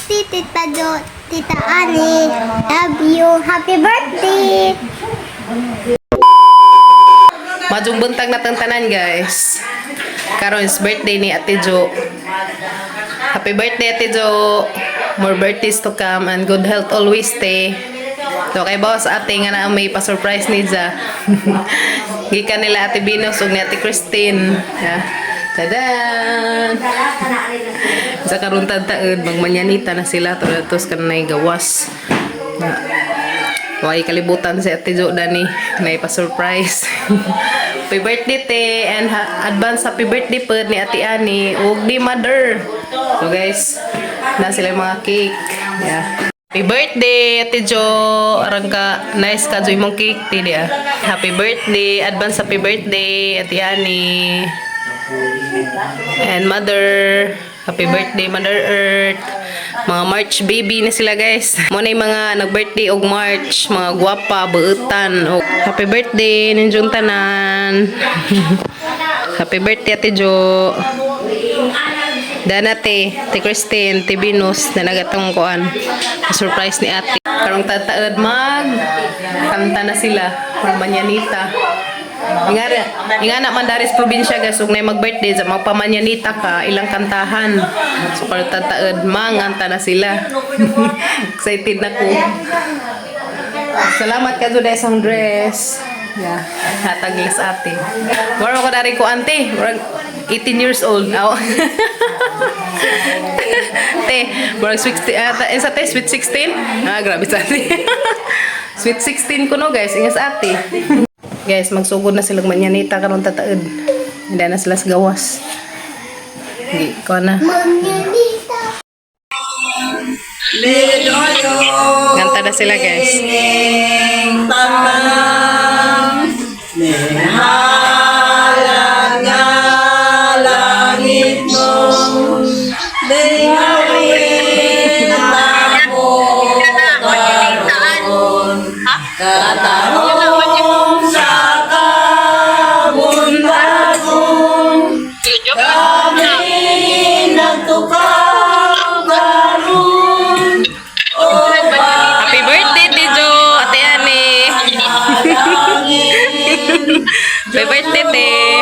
birthday, Tita Jo, Tita Ani. Love you. Happy birthday. Majong buntag na tanan guys. Karon is birthday ni Ate Jo. Happy birthday Ate Jo. More birthdays to come and good health always stay. So kay boss ate nga na may pa-surprise ni Ja. Gikan nila Ate Binos ug ni Ate Christine. Yeah. Tadan! Sa karon taud magmanyanita na sila tos kanay gawas. Why kalibutan si Ate Jo Dani may pa-surprise. Happy birthday te and advance happy birthday po ni Ate Ani ug ni Mother. So guys, na sila yung mga cake. Yeah. Happy birthday Ate Jo. Arang ka nice ka joy mong cake ti dia. Happy birthday, advance happy birthday Ate Ani. And Mother, happy birthday Mother Earth. Mga March baby na sila guys. Mo na yung mga nag-birthday og March, mga gwapa, beutan. Happy birthday ninjong tanan. Happy birthday Ate Jo. Danate, Ate Christine, Ate Binos na nagatong kuan. Surprise ni Ate. Karong tataod mag kanta na sila from Manyanita. Ingana Mandaris probinsya guys, ug nay mag-birthday sa magpamanyanita ka ilang kantahan. So karong tataod manganta na sila. Excited na ko. Salamat ka jud sa dress. Yeah, hataglis ate. Moro ko dari ko ante, 18 years old. Aw. Te, moro 60 sa te sweet 16. Ah, grabe sa ate. Sweet 16 ko no guys, ingas ate. Guys, magsugod na silang manyanita karon tataod. Hindi na sila sa gawas. Hindi ko na. Ganta na sila guys. Happy birthday Tijo, Ate Ani. Happy birthday te.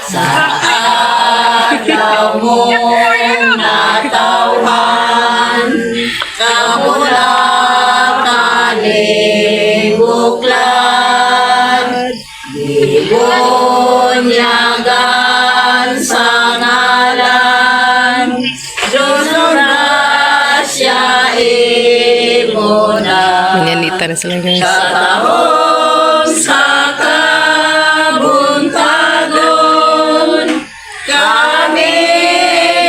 Sa araw mo natawan, kabulakaling buklan, di bunyagan sa ngalan, Diyos na siya imuna. Manyanita na sila guys. Katahon sa kabuntagon, kami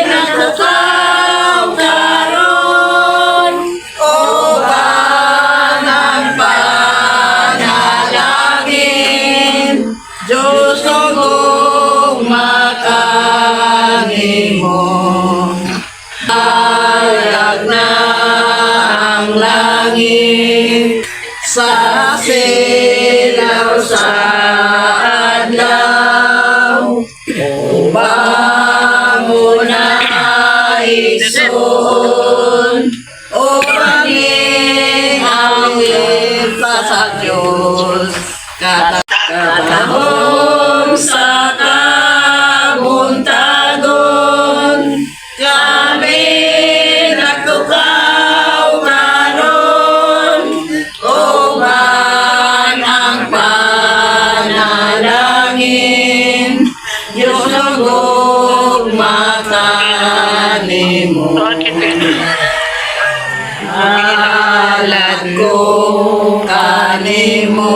natukaw karon, upang ang panalangin, Diyos kong makangimo. Ayag na ang langit sa silaw sa adlaw, upang muna ison, upang awit sa Diyos. Katahom sa kabuntagon, kami nagtukaw karon, uban ang panalangin, Diyos kong makanimo. Alad ko kanimo,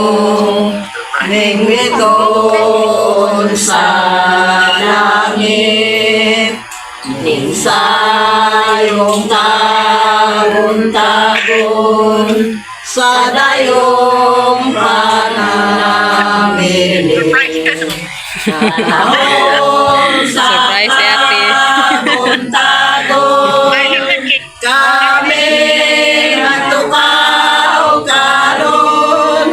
ning witon sa langit, ning sayong tagon-tagon, sa dayong panamili. Katahon sa Surprise si ate. kabuntagon, kami natukaw karon,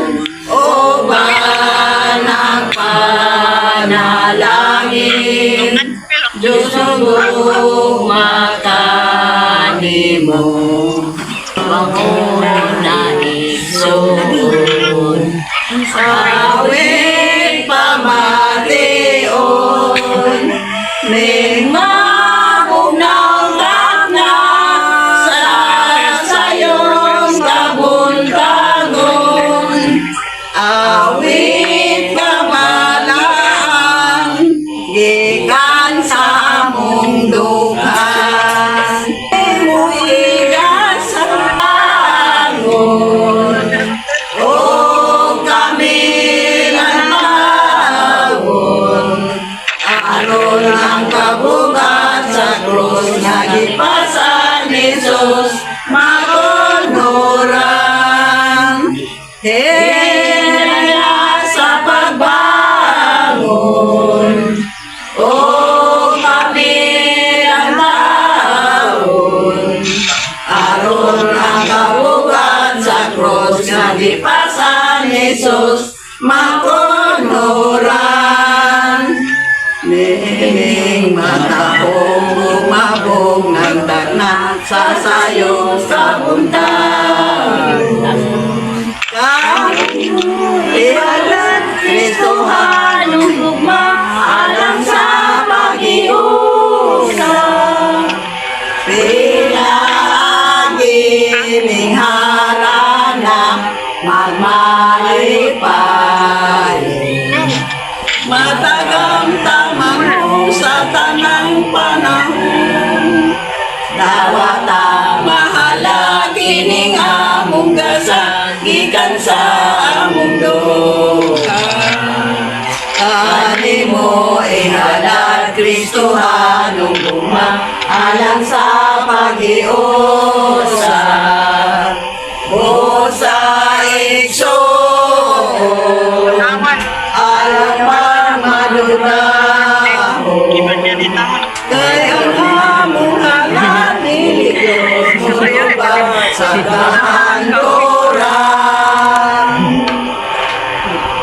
uban ang panalangin, Diyos gugma kanimo panguna igsoon awit pamation ning mabugnang tagna sa sayong kabuntagon awit kamalaan gikan sa mundukan imuigan sa tangon o kami lanawon aron ang kabugat sa krus nga gipasan ni Jesus makonoran Hera sa pagbangon o kami ang taon aron ang kabugat sa krus nga gipasan ni Jesus makonoran Ning matahong umabog ng dagna sa sayong kabuntan. Ihalat Kristohan ang gugma alang sa pag-iusa. Pinagining harana magmalipay. Matagamtamang mo sa tanang panahon Dawata mahala kining among gasagikan sa among duha Kani mo ihalad Kristohanong guma alang sa pag-iusa o sa igsoon alang madunahon kaya among halat niligos musubat sa kahandoran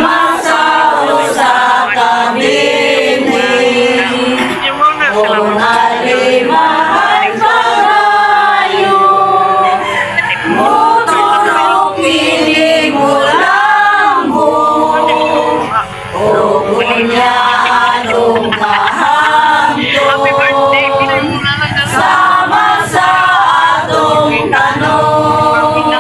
masao sa kabining kung alimahan pagayo motulog piling mo lambo o bunyanong kahamton sama sa atong tanong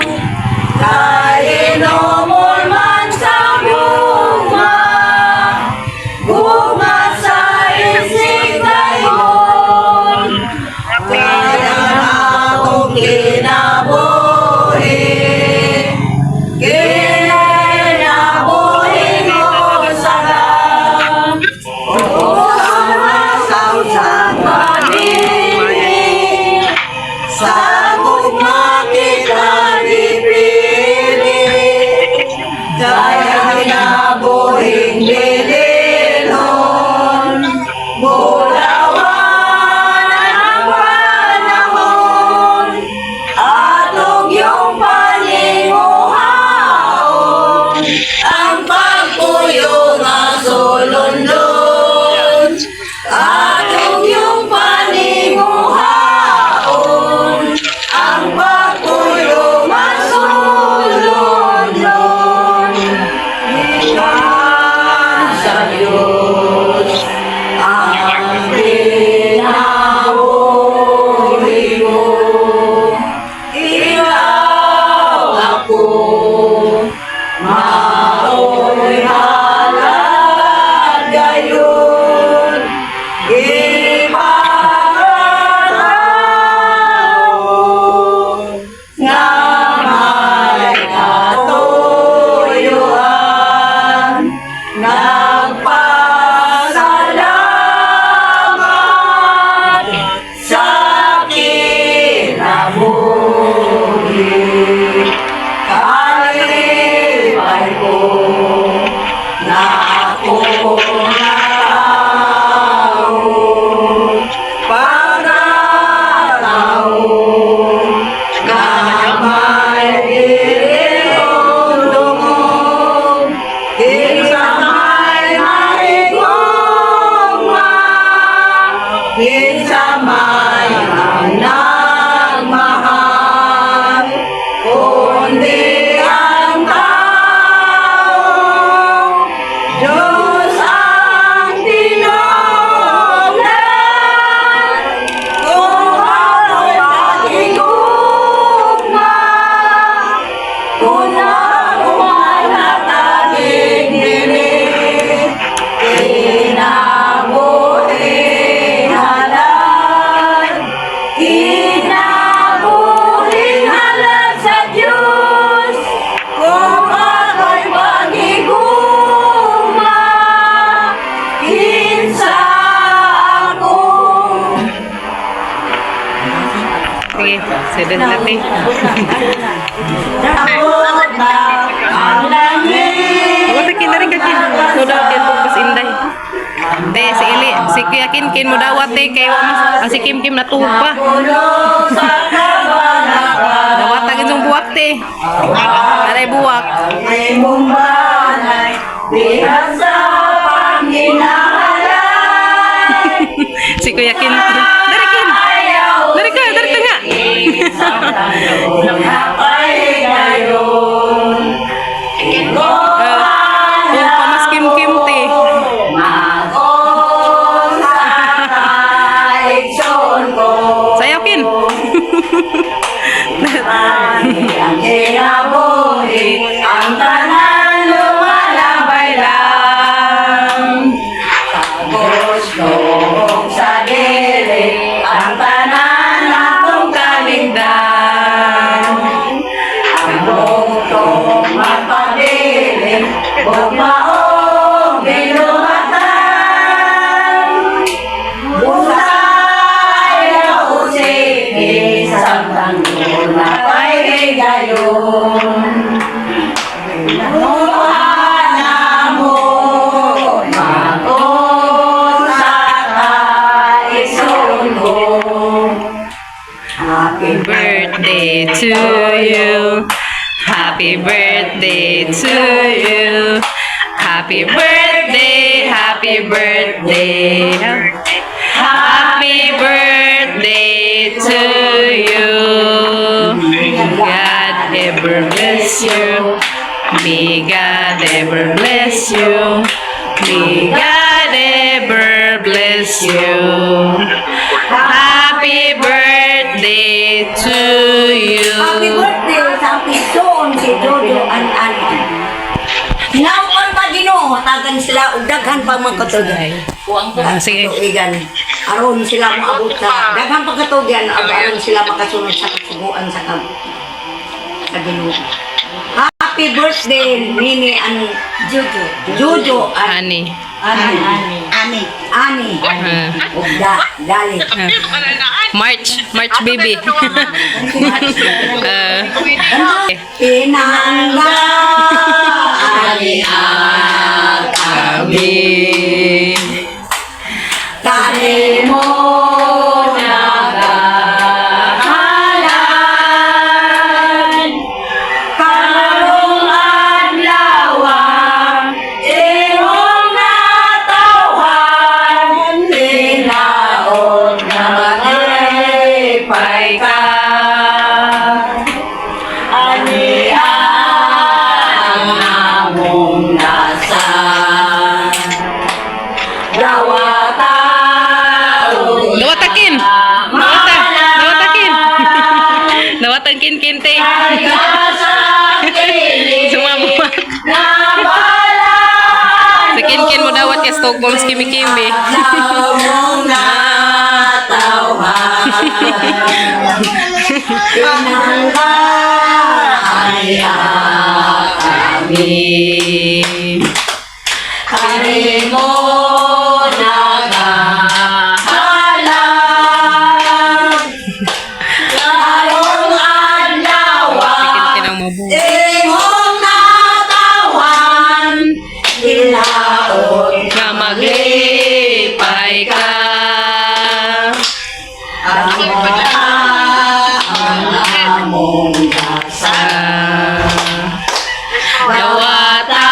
kinsa may ang nagmahal, kundi ang tao, Diyos ang tinonglan, kung ako'y pakigugma, kung ako manataling dinig, kinabuhi halal, kinabuhi halal sa Diyos, kung ako'y magiguma, kinsa ako. Sige, sedot natin. Dapat ang langit. Ako takin na rin kakin. Sudah kin pagpas inday. De, si Ili, si Kuya Kin mo dawat kay si Kim na tupa. Pulo sa kabanakan, Dawat agad yung buwak Naray buwak. ay mumbanay, dihan sa panginahalay. Si Kuya Kin. Dari Kin. Dari ka, dari tengah. Napay ngayon, Pamas Kim te. Magon sa kaigsoon ko. Sayaw Kin. Ang kinabuhi, ang tanan lumalabay lang. Sa gusto sa dili, ang tanan akong kaligdan. Ang bugtong magpabiling, bugmaong binuhatan. Busay na usik, isang tanggol na pa'y gayon. Namuha mo, magon sa kaigsoon ko. Happy Birthday to you. Happy birthday to you. Happy birthday, happy birthday. Happy birthday to you. God ever bless you. May God ever bless you. May God ever bless you. Happy birthday to you. Happy birthday sa pisoon si Jojo an. Naon pa Ginoo, tagan sila ug daghan pa magkatugan. Sige. Tuigan. Aron sila moabot sa daghan pa katugan aron sila makasunod sa kasuguan sa Ginoo. Happy birthday Nini an Jojo. Jojo an Ani. Ani. Ug dali. March baby. Pinangga ani kami. Tani mo nagahalan, karong adlaw imong natawan, tinaod na malipay ka. Ani ang among nasan, dawata Dawatakin. Dawatakin kinte. Sumama. Sa kin mo dawat ka Stockholm kimi-kimi. Hari mo nagahalang, karong adlaw Kin ang mabu. imong natawan, ilaot Nga maglipay ka. ang among dasal. Dawata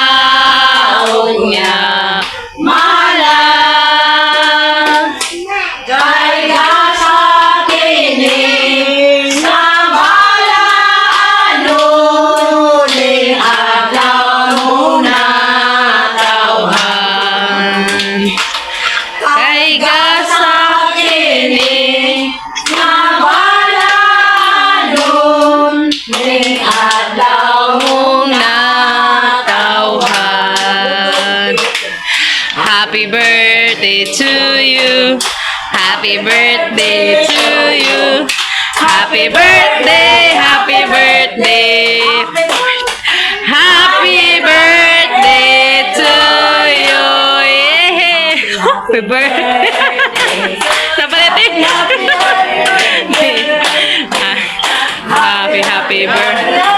birthday to you. Happy birthday to you. Happy birthday, happy birthday. Happy birthday to you. Yeah. Happy birthday. Napalitin. Happy birthday.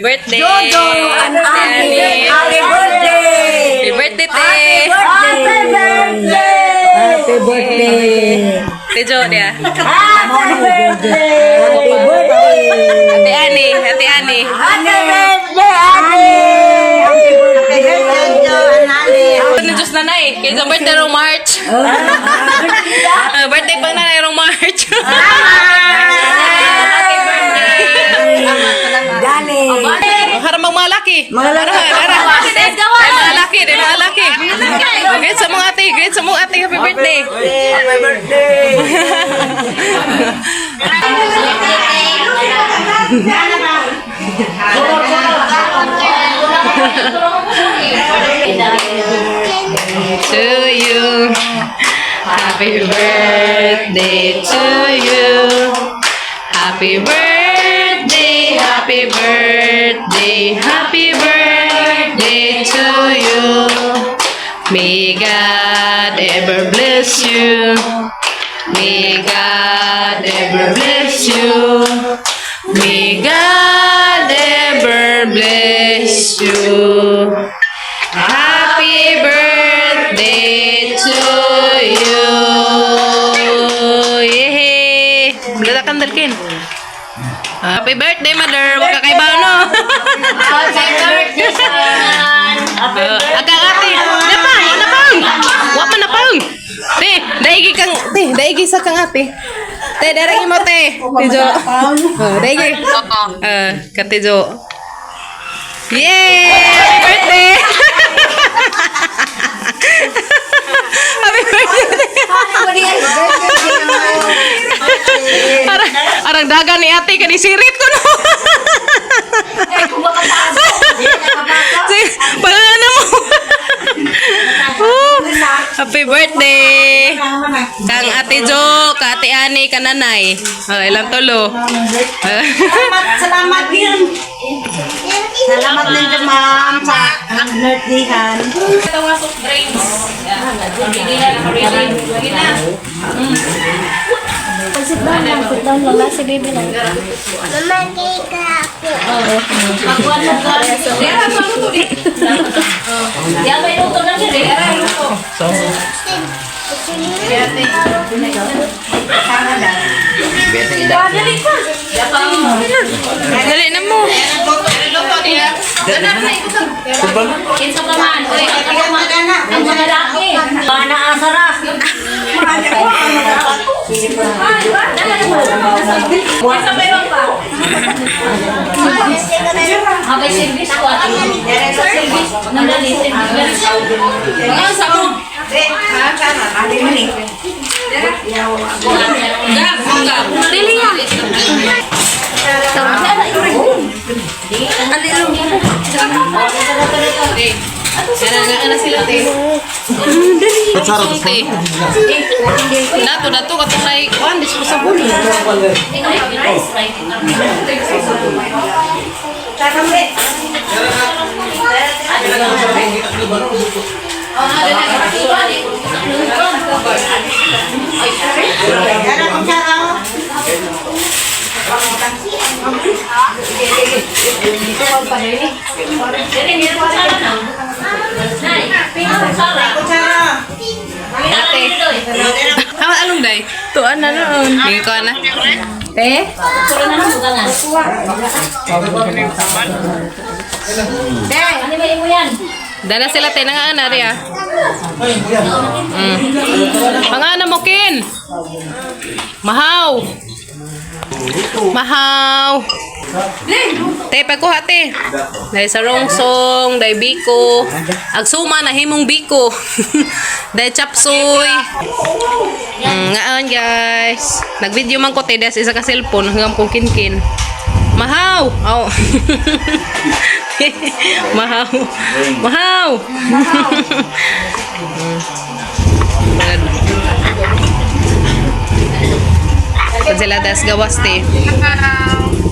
Birthday! Jojo and Ani. Happy birthday! Happy birthday, te! Happy birthday! Happy birthday! Te Jo dia. Happy birthday! Happy birthday! Ate Ani, Ate Ani. Happy birthday, Ani! Happy birthday, Jojo and Ani! Ano Diyos nanay? Kaya sa birthday rong March. Birthday pang nanay rong March. Dani! Harap mga malaki. Mga lalaki. Ay, mga laki, di mga laki. Great sa mga ate, great sa mga ate. Happy birthday. Happy birthday! To you. Happy birthday to you. Happy birthday, happy birthday, happy birthday to you. May God ever bless you. May God ever bless you. May God ever bless you. Happy birthday to you. Yehey! Ganda kandalkin. Happy birthday, mother. Huwag ka kay Bano. Happy birthday, son. Akang ate. Napang! Napang! Huwag man napang! Te, daigi sa kang ate. Te, darang mo, te. Tijo. Daigi. Katijo. Yay! Happy birthday! Happy birthday! Arang dagan ni ate ka ni sirit ko no. Pangalan mo. Happy birthday! Kang Ate Jo, ka Ate Ani, ka Nanay. Ilang tulo. Salamat din. Salamat din sa ma'am sa birthdayhan. Ito nga soft drinks. Hindi na naka-ready. Lagi na. Sit down lang, sit down lang. Nasa baby lang. Mama, cake ako. Pagkuhan mo ka. Dera, paluto di. Yan, may luto na siya. Dera, luto. Dali ka. Dali na mo. Luto niya. Dala na ito. Kinsa ka man. Ang mga laki. Pana asara. Kinsa pa yung pa. Habay service ko. Service. Nandali. Service. Mga sa mo. Dili yan. Ano sila, te? Dato katong na ikuan, disposable. Kamu alung day? Tuan na noon. Hindi ko na. Eh? Dala sila tayo nga ana rin Mga ana mo kin. Mahaw. Mahaw. Te, pagkuha te. Dahil sa rongsong, dahil biko. Agsuma na himong biko. Dahil chapsoy. Ngaon guys. Nag-video man ko te dahil sa isa ka cellphone hanggang kong kinkin. Mahaw! Oh. Mahaw. Mahaw. Pag sila das gawas te.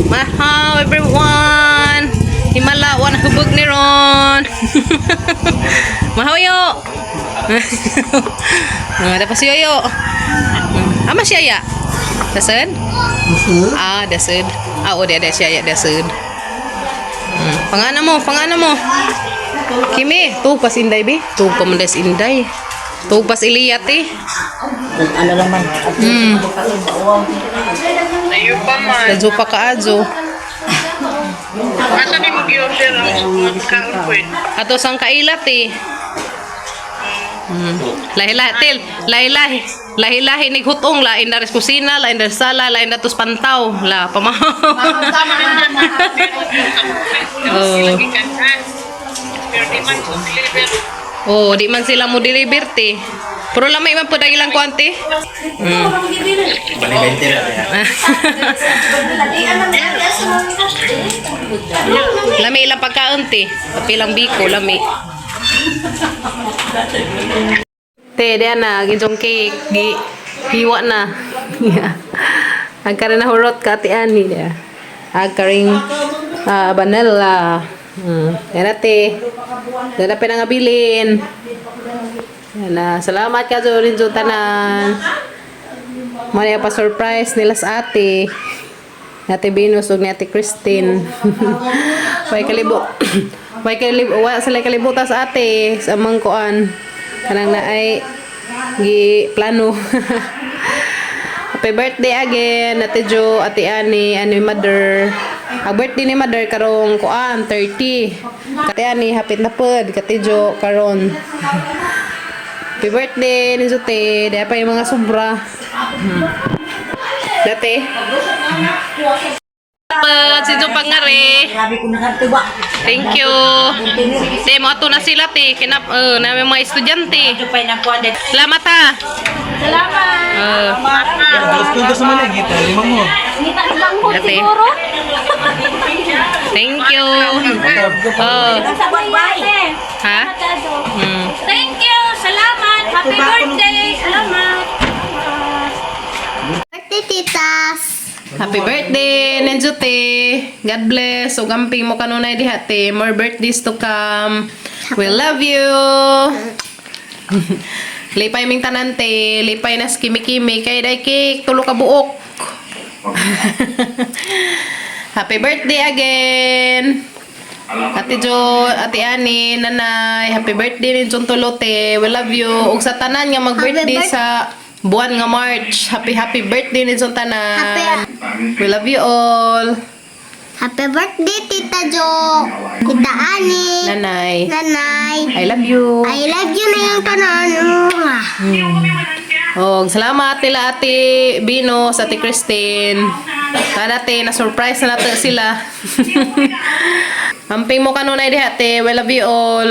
Mahaw everyone! Himala, wana hubog ni Ron! Mahaw yo! Dapat si Yoyo. Ama siya ya? Dasud? Ah, dasud. Ah, oh dia siya ya dasud. Pangana mo, pangana mo. Kimi, tu pas inday bi. Tu pamandas inday. Tu pas iliyat eh. Ano naman? Ayo pa man. Kadyo pa kaadyo. Asa ni mo gi-order ang kaon ko eh? Ato sang kailat eh. Lahi-lahi til, lahi-lahi. Lahi-lahi ni hutong, lain na res kusina, lain na sala, lain na tos pantaw, la pamahaw. Tama naman na. Oh. Pero di man ko deliver. Oh, di man sila mo deliver te. Pero lamay man po dahil ilang kuante. Lami ilang pagkaon te. Kapilang biko, lami. Te, diyan na, gijong cake, hiwa na. Agka rin na hurot ka, ati ani niya. Agka rin vanilla. Yan na te. Yan na pinangabilin. Yan na, salamat ka dyan rin dyan tanan. Muna pa surprise nila sa ate. Ate Venus o ni ate Christine. May kalibo. May kalibo. Wala sila kalibutan sa ate. Sa mangkuan. Kanang na ay plano. Happy birthday again, Ate Jo, Ate Ani, Mother. Ang birthday ni Mother karong kuan 30. Kati Ani, hapit na pod, Kati Jo karon. Happy birthday ni Zote, dahil pa yung mga sobra. Dati. Si Jo Pangare. Grabe ko nakatuba. Thank you. Te, mo ato na sila te. Kinap, namin mga estudyante. Pay na ko ande. Salamat ha. Dati. Thank you. Oh. Ha? Thank you. Salamat. Happy birthday. Salamat. Birthday, titas. Happy birthday, Nenjute. God bless. So, gamping mo kanunay dihate. More birthdays to come. We love you. Lipay ming tanante. Lipay nas kimi-kimi. Kay day cake. Tulo ka buok. Happy birthday again. Ate Jo, Ate Ani, Nanay. Happy birthday rin John Tulote. We love you. Ug sa tanan nga mag-birthday sa buwan nga March. Happy birthday ni John tanan. We love you all. Happy birthday, Tita Jo. Tita Ani. Nanay. Nanay. I love you. I love you na yung tanan. Oh, salamat nila Ate Bino sa Ate Christine. Tanate na surprise na natin sila. Amping mo kanunay di ate. We love you all.